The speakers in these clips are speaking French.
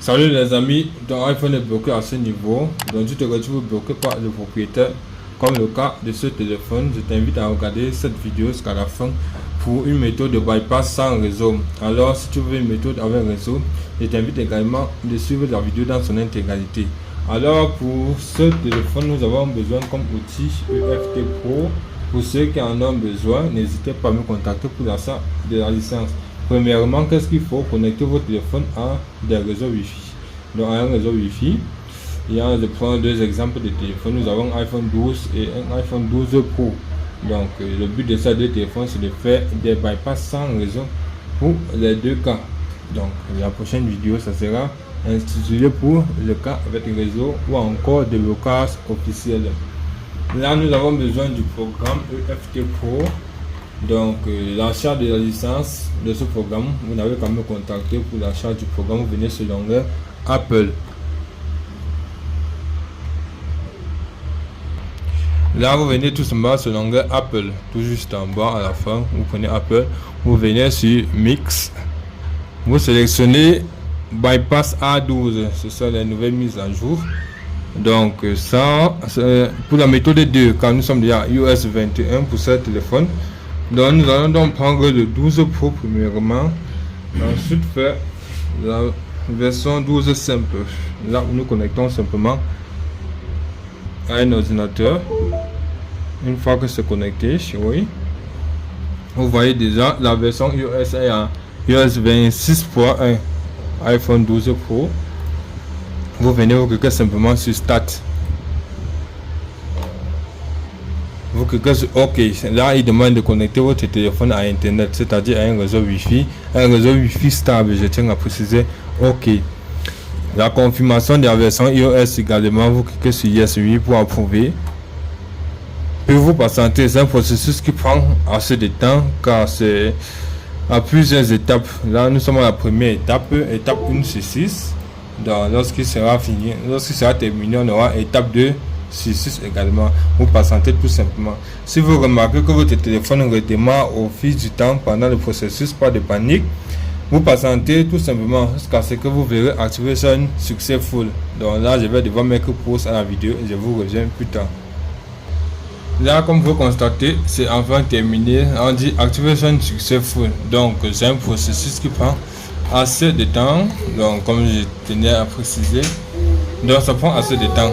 Salut les amis, ton iPhone est bloqué à ce niveau, donc tu te retrouves bloqué par le propriétaire, comme le cas de ce téléphone. Je t'invite à regarder cette vidéo jusqu'à la fin pour une méthode de bypass sans réseau. Alors si tu veux une méthode avec réseau, je t'invite également de suivre la vidéo dans son intégralité. Alors pour ce téléphone, nous avons besoin comme outil EFT Pro. Pour ceux qui en ont besoin, n'hésitez pas à me contacter pour l'achat de la licence. Premièrement, qu'est-ce qu'il faut? Connecter votre téléphone à des réseaux Wi-Fi. Donc, à un réseau Wi-Fi, je prends deux exemples de téléphones. Nous avons un iPhone 12 et un iPhone 12 Pro. Donc, le but de ces deux téléphones, c'est de faire des bypass sans réseau pour les deux cas. Donc, la prochaine vidéo, ça sera intitulé pour le cas avec réseau ou encore des blocage officiel. Là, nous avons besoin du programme EFT Pro. Donc, l'achat de la licence de ce programme, vous n'avez qu'à me contacter pour l'achat du programme. Vous venez sur l'onglet Apple. Là, vous venez tout simplement sur l'onglet Apple, tout juste en bas à la fin. Vous prenez Apple, vous venez sur Mix, vous sélectionnez Bypass A12, ce sont les nouvelles mises à jour. Donc, ça, c'est pour la méthode 2, quand nous sommes déjà iOS 21 pour ce téléphone. Donc nous allons donc prendre le 12 Pro premièrement, ensuite faire la version 12 simple. Là nous connectons simplement à un ordinateur. Une fois que c'est connecté, oui, vous voyez déjà la version iOS est à iOS 26.1 iPhone 12 Pro. Vous venez vous cliquez simplement sur Start. Vous cliquez sur OK. Là, il demande de connecter votre téléphone à Internet, c'est-à-dire à un réseau Wi-Fi, stable. Je tiens à préciser OK. La confirmation de la version iOS également, vous cliquez sur Yes, oui pour approuver. Puis vous patientez. C'est un processus qui prend assez de temps car c'est à plusieurs étapes. Là, nous sommes à la première étape, étape 1 sur 6. Donc, lorsqu'il sera fini, lorsqu'il sera terminé, on aura étape 2. 6 également. Vous patientez tout simplement. Si vous remarquez que votre téléphone redémarre au fil du temps pendant le processus, pas de panique. Vous patientez tout simplement jusqu'à ce que vous verrez Activation Successful. Donc là, je vais devoir mettre pause à la vidéo et je vous reviens plus tard. Là, comme vous constatez, c'est enfin terminé. On dit Activation Successful. Donc, c'est un processus qui prend assez de temps. Donc, comme je tenais à préciser, donc ça prend assez de temps.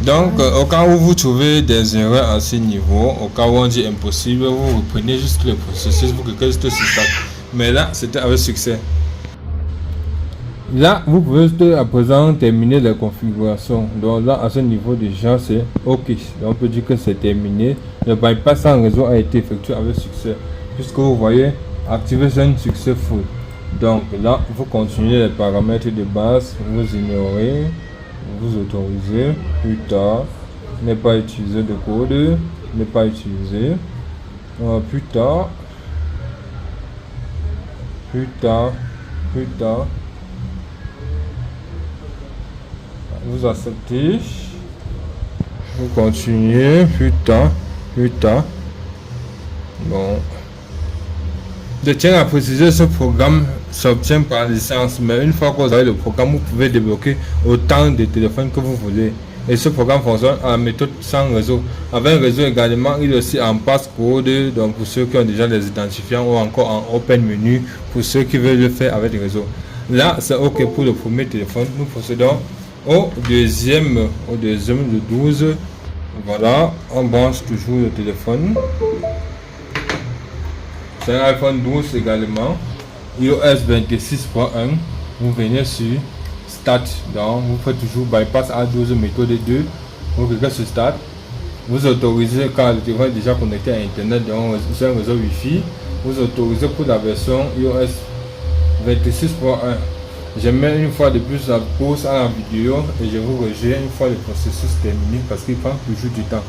Donc, au cas où vous trouvez des erreurs à ce niveau, au cas où on dit impossible, vous reprenez juste le processus, vous cliquez juste sur Start. Mais là, c'était avec succès. Là, vous pouvez juste à présent terminer la configuration. Donc là, à ce niveau déjà, c'est OK. Donc, on peut dire que c'est terminé. Le bypass sans réseau a été effectué avec succès. Puisque vous voyez, Activation Successful. Donc là, vous continuez les paramètres de base, vous ignorez. Vous autorisez, plus tard, ne pas utiliser de code, ne pas utiliser, plus tard, vous acceptez, vous continuez, plus tard, bon. Je tiens à préciser, ce programme s'obtient par licence, mais une fois que vous avez le programme, vous pouvez débloquer autant de téléphones que vous voulez. Et ce programme fonctionne à la méthode sans réseau. Avec un réseau également, il est aussi en passcode, donc pour ceux qui ont déjà les identifiants, ou encore en open menu pour ceux qui veulent le faire avec le réseau. Là, c'est OK pour le premier téléphone. Nous procédons au deuxième, le 12. Voilà, on branche toujours le téléphone. C'est un iPhone 12 également, iOS 26.1. Vous venez sur Start, donc vous faites toujours bypass A12 méthode 2. Vous cliquez sur Start, vous autorisez quand le téléphone est déjà connecté à Internet, donc c'est un réseau Wi-Fi. Vous autorisez pour la version iOS 26.1. Je mets une fois de plus la pause à la vidéo et je vous rejoins une fois le processus terminé parce qu'il prend toujours du temps.